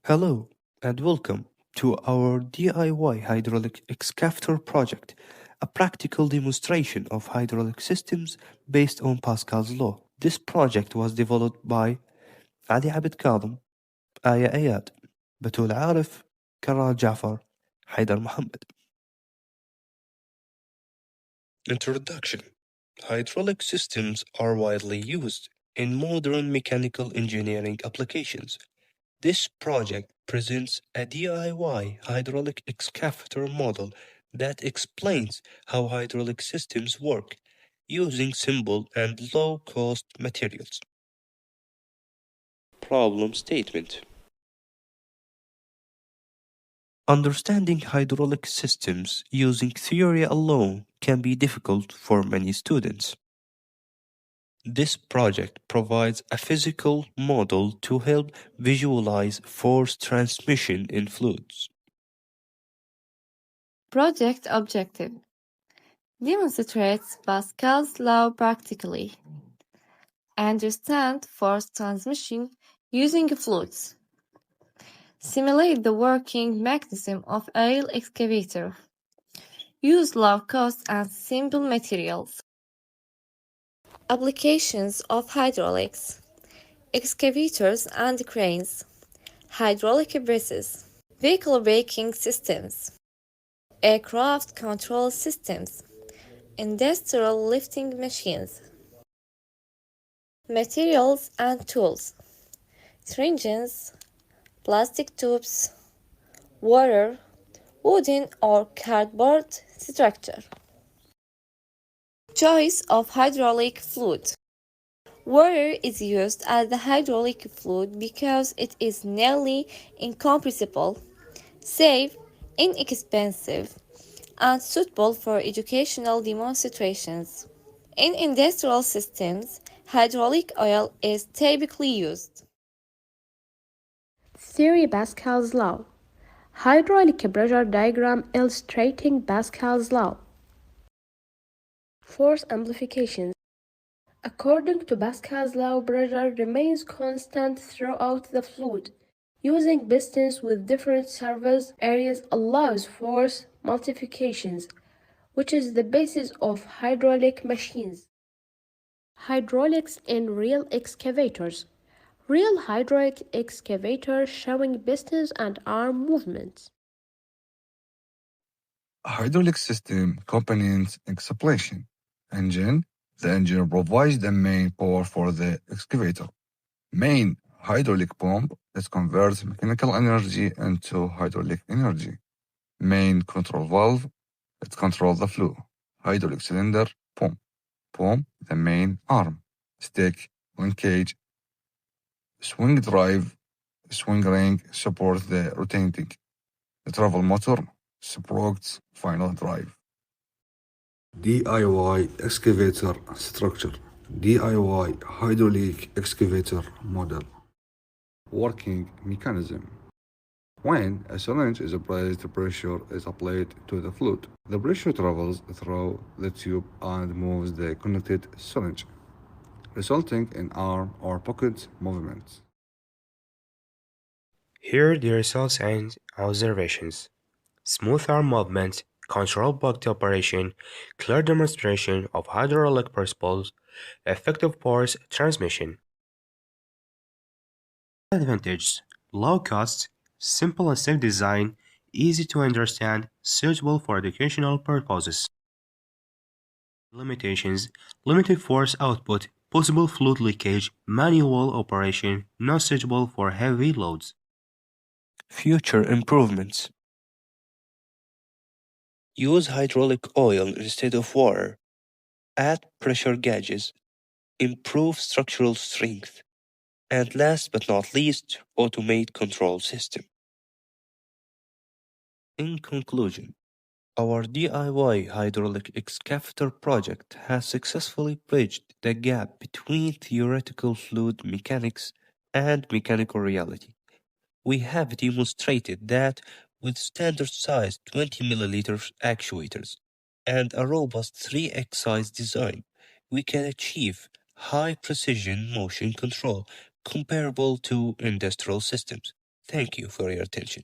Hello and welcome to our DIY hydraulic excavator project, a practical demonstration of hydraulic systems based on Pascal's law. This project was developed by Ali Abid Kadhim, Aya Ayad, Batul Arif, Karal Jafar, Haidar Muhammad. Introduction. Hydraulic systems are widely used in modern mechanical engineering applications. This project presents a DIY hydraulic excavator model that explains how hydraulic systems work using simple and low-cost materials. Problem statement. Understanding hydraulic systems using theory alone can be difficult for many students. This project provides a physical model to help visualize force transmission in fluids. Project objective demonstrates Pascal's law practically. Understand force transmission using fluids. Simulate the working mechanism of an excavator. Use low cost and simple materials. Applications of hydraulics: excavators and cranes, hydraulic presses, vehicle braking systems, aircraft control systems, industrial lifting machines. Materials and tools: syringes, plastic tubes, water, wooden or cardboard structure. Choice of hydraulic fluid: water is used as the hydraulic fluid because it is nearly incompressible, safe, inexpensive, and suitable for educational demonstrations. In industrial systems, hydraulic oil is typically used. Theory Pascal's law. Hydraulic pressure diagram illustrating Pascal's law. Force amplification. According to Pascal's law, pressure remains constant throughout the fluid. Using pistons with different surface areas allows force multiplications, which is the basis of hydraulic machines. Hydraulics in real excavators. Real hydraulic excavator showing pistons and arm movements. Hydraulic system components explanation. Engine. The engine provides the main power for the excavator. Main hydraulic pump that converts mechanical energy into hydraulic energy. Main control valve that controls the flow. Hydraulic cylinder pump. Pump the main arm. Stick linkage. Swing drive. Swing ring support the rotating. The travel motor supports final drive. DIY excavator structure. DIY hydraulic excavator model. Working mechanism. When a syringe is applied, pressure is applied to the fluid. The pressure travels through the tube and moves the connected syringe, resulting in arm or pocket movements. Here are the results and observations: smooth arm movement, controlled bucket operation, clear demonstration of hydraulic principles, effective force transmission. Advantages: low cost, simple and safe design, easy to understand, suitable for educational purposes. Limitations: limited force output, possible fluid leakage, manual operation, not suitable for heavy loads. Future improvements. Use hydraulic oil instead of water. Add pressure gauges. Improve structural strength. And last but not least, automate control system. In conclusion, our DIY hydraulic excavator project has successfully bridged the gap between theoretical fluid mechanics and mechanical reality. We have demonstrated that with standard-sized 20 milliliter actuators and a robust 3x size design, we can achieve high precision motion control comparable to industrial systems. Thank you for your attention.